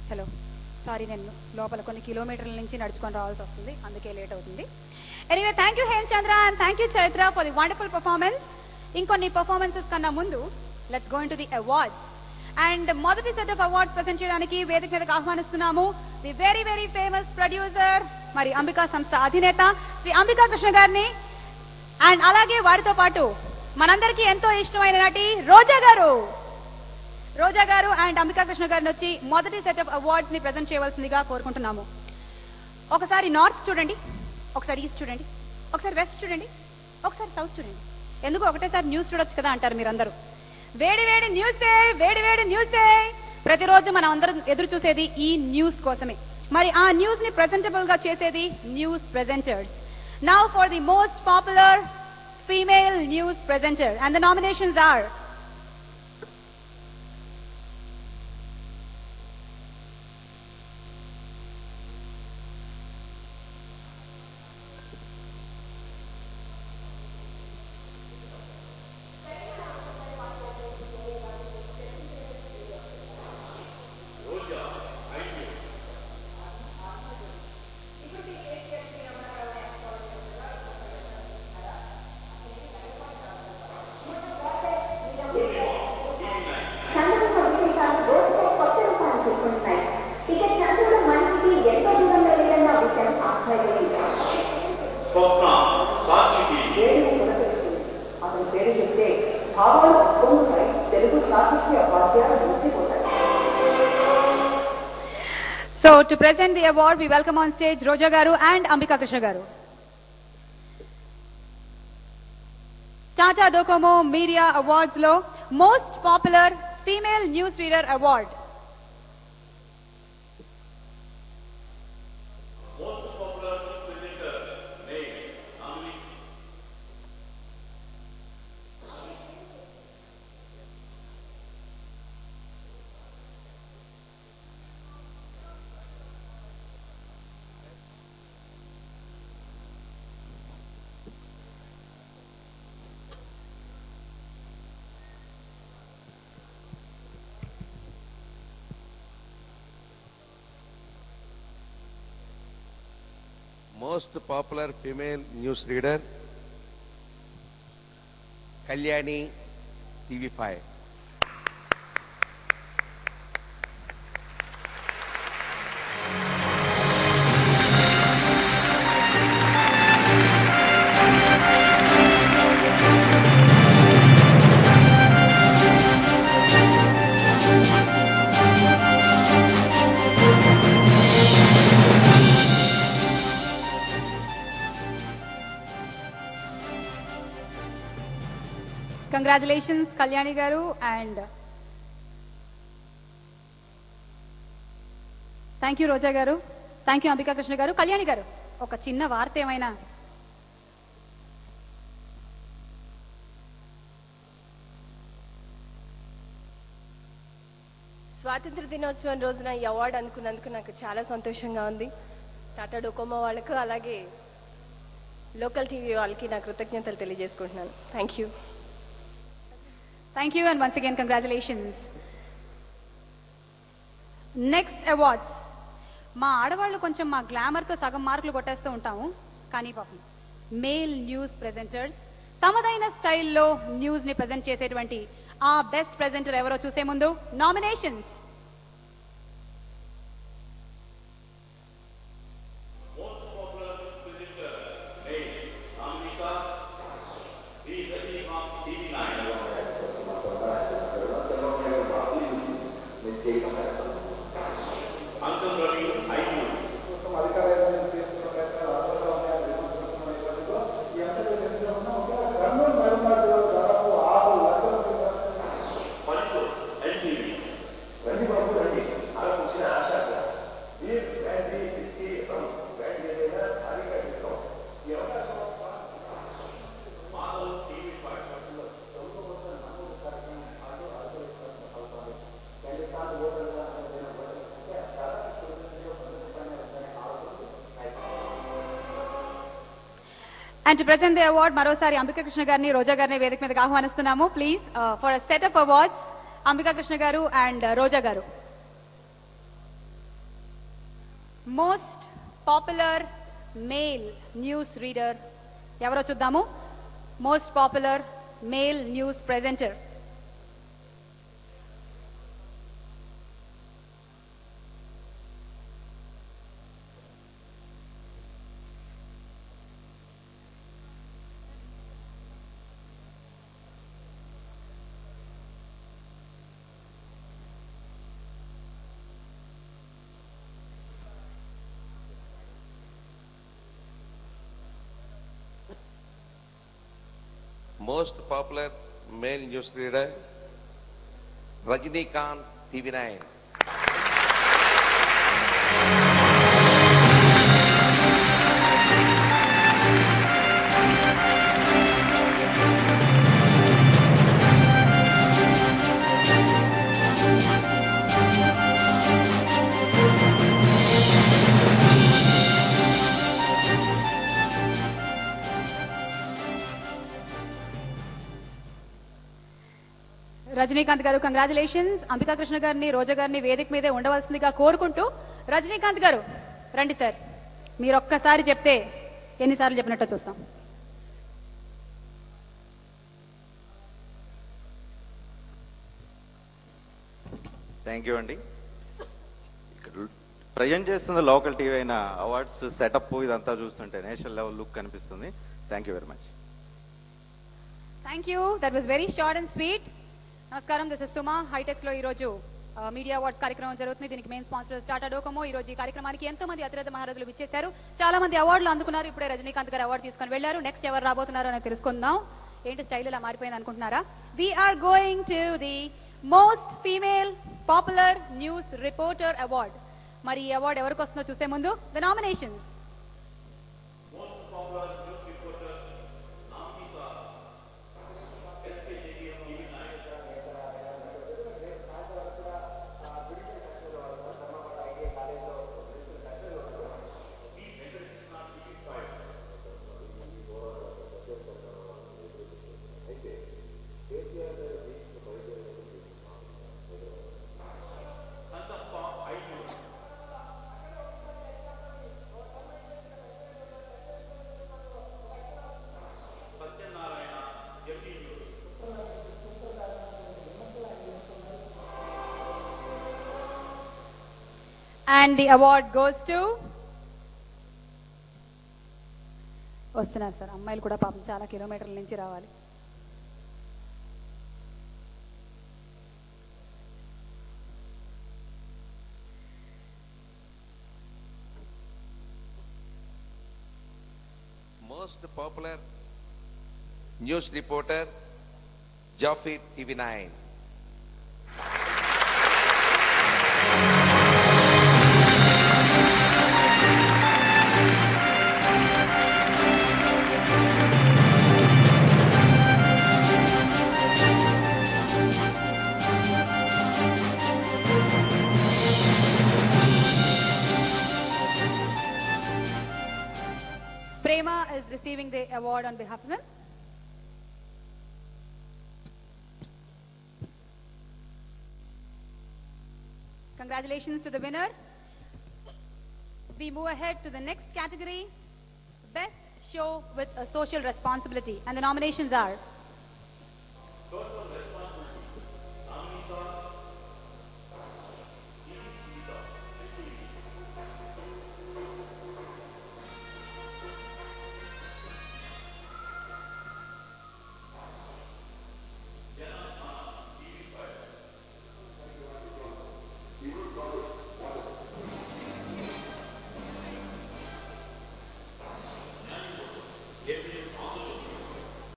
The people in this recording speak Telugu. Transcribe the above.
హలో, సారీ, నేను లోపల కొన్ని కిలోమీటర్ల నుంచి నడుచుకొని రావాల్సి వస్తుంది, అందుకే లేట్ అవుతుంది. Anyway, thank you Hemachandra and thank you Chaitra for the wonderful performance. ఇంకొన్ని పర్ఫార్మెన్సెస్ కన్నా ముందు let's go into the awards. And మొదటి సెట్ ఆఫ్ అవార్డ్స్ ప్రెజెంట్ చేయడానికి వేదిక మీదకి ఆహ్వానిస్తున్నాము the very very famous producer, మరి అంబికా సంస్థ అధినేత శ్రీ అంబికా కృష్ణ గారిని. అండ్ అలాగే వారితో పాటు మనందరికీ ఎంతో ఇష్టమైన నటి రోజా గారు అండ్ అంబికా కృష్ణ గారిని వచ్చి మొదటి సెట్ ఆఫ్ అవార్డ్స్ ని ప్రెజెంట్ చేయవలసిందిగా కోరుకుంటున్నాము. ఒకసారి నార్త్ చూడండి, ఒకసారి ఈస్ట్ చూడండి, ఒకసారి వెస్ట్ చూడండి, ఒకసారి సౌత్ చూడండి. ఎందుకు ఒకటేసారి న్యూస్ చూడొచ్చు కదా అంటారు మీరందరూ. వేడి వేడి న్యూసే ప్రతిరోజు మనం అందరం ఎదురు చూసేది ఈ న్యూస్ కోసమే. మరి ఆ న్యూస్ ని ప్రెజెంటబుల్ గా చేసేది news presenters. Now for the most popular female news presenter and the nominations are So to present the award, we welcome on stage Roja Garu and Ambika Krishna Garu. Tata Docomo Media Awards lo Most Popular Female Newsreader Award. Most popular female newsreader, Kalyani, TV5. Congratulations, Kalyani Garu, and thank you, Roja Garu. Thank you, Ambika Krishna Garu. Kalyani Garu, oka chinna vaarta emaina. స్వాతంత్ర దినోత్సవం రోజున ఈ అవార్డు అందుకున్నందుకు నాకు చాలా సంతోషంగా ఉంది. టాటా డోకోమో వాళ్ళకు అలాగే లోకల్ టీవీ వాళ్ళకి నా కృతజ్ఞతలు తెలియజేసుకుంటున్నాను. Thank you. Thank you and once again congratulations. Next awards. మా ఆడవాళ్ళు కొంచెం మా గ్లామర్ తో సగం మార్కులు కొట్టేస్తూ ఉంటాము, కానీ పాపం మేల్ న్యూస్ ప్రెజెంటర్స్ తమదైన స్టైల్లో న్యూస్ ని ప్రెజెంట్ చేసేటువంటి ఆ బెస్ట్ ప్రెజెంటర్ ఎవరో చూసే ముందు nominations. And to present the award, marosari Ambika Krishna Garni, Roja Garni Vedik మీదకి ఆహ్వానిస్తున్నాము. Please, for a set of awards, Ambika Krishna Garu and Roja Garu. Most popular male news reader ఎవరో చూద్దాము. Most popular male news presenter. Most popular male news reader, Rajinikanth, TV9. Rajinikanth గారు కంగ్రాచులేషన్స్. అంబికా కృష్ణ గారిని, రోజా గారిని వేదిక మీదే ఉండవలసిందిగా కోరుకుంటూ, రజనీకాంత్ గారు రండి సార్. మీరు ఒక్కసారి చెప్తే ఎన్నిసార్లు చెప్పినట్టో చూస్తాం. థ్యాంక్ యూ అండి. ఇక్కడ ప్రజెంట్ చేస్తున్న లోకల్ టీవీ అయిన అవార్డ్స్ సెటప్ ఇదంతా చూస్తుంటే నేషనల్ లెవెల్ లుక్ కనిపిస్తుంది. Thank you very much. Thank you. That was very short and sweet. నమస్కారం, దిస్ ఇస్ సుమా. హైటెక్స్ లో ఈ రోజు మీడియా అవార్డ్స్ కార్యక్రమం జరుగుతుంది. దీనికి మెయిన్ స్పాన్సర్ టాటా డోకోమో. ఈ రోజు ఈ కార్యక్రమానికి ఎంతో మంది అతిరథ మహారథులు విచ్చేశారు. చాలా మంది అవార్డులు అందుకున్నారు. ఇప్పుడే రజనీకాంత్ గారు అవార్డు తీసుకొని వెళ్లారు. నెక్స్ట్ ఎవరు రాబోతున్నారో అని తెలుసుకుందాం. ఏంటి స్టైల్ ఇలా మారిపోయింది అనుకుంటున్నారా? We're going to the most female popular news reporter award. మరి ఈ అవార్డు ఎవరికి వస్తుందో చూసే ముందు the nominations. And the award goes to వస్తున్నారు సార్. అమ్మాయిలు కూడా పాపం చాలా కిలోమీటర్ల నుంచి రావాలి. Most popular news reporter, Jaffer, TV9. Prema is receiving the award on behalf of him. Congratulations to the winner. We move ahead to the next category, Best Show with a Social Responsibility. And the nominations are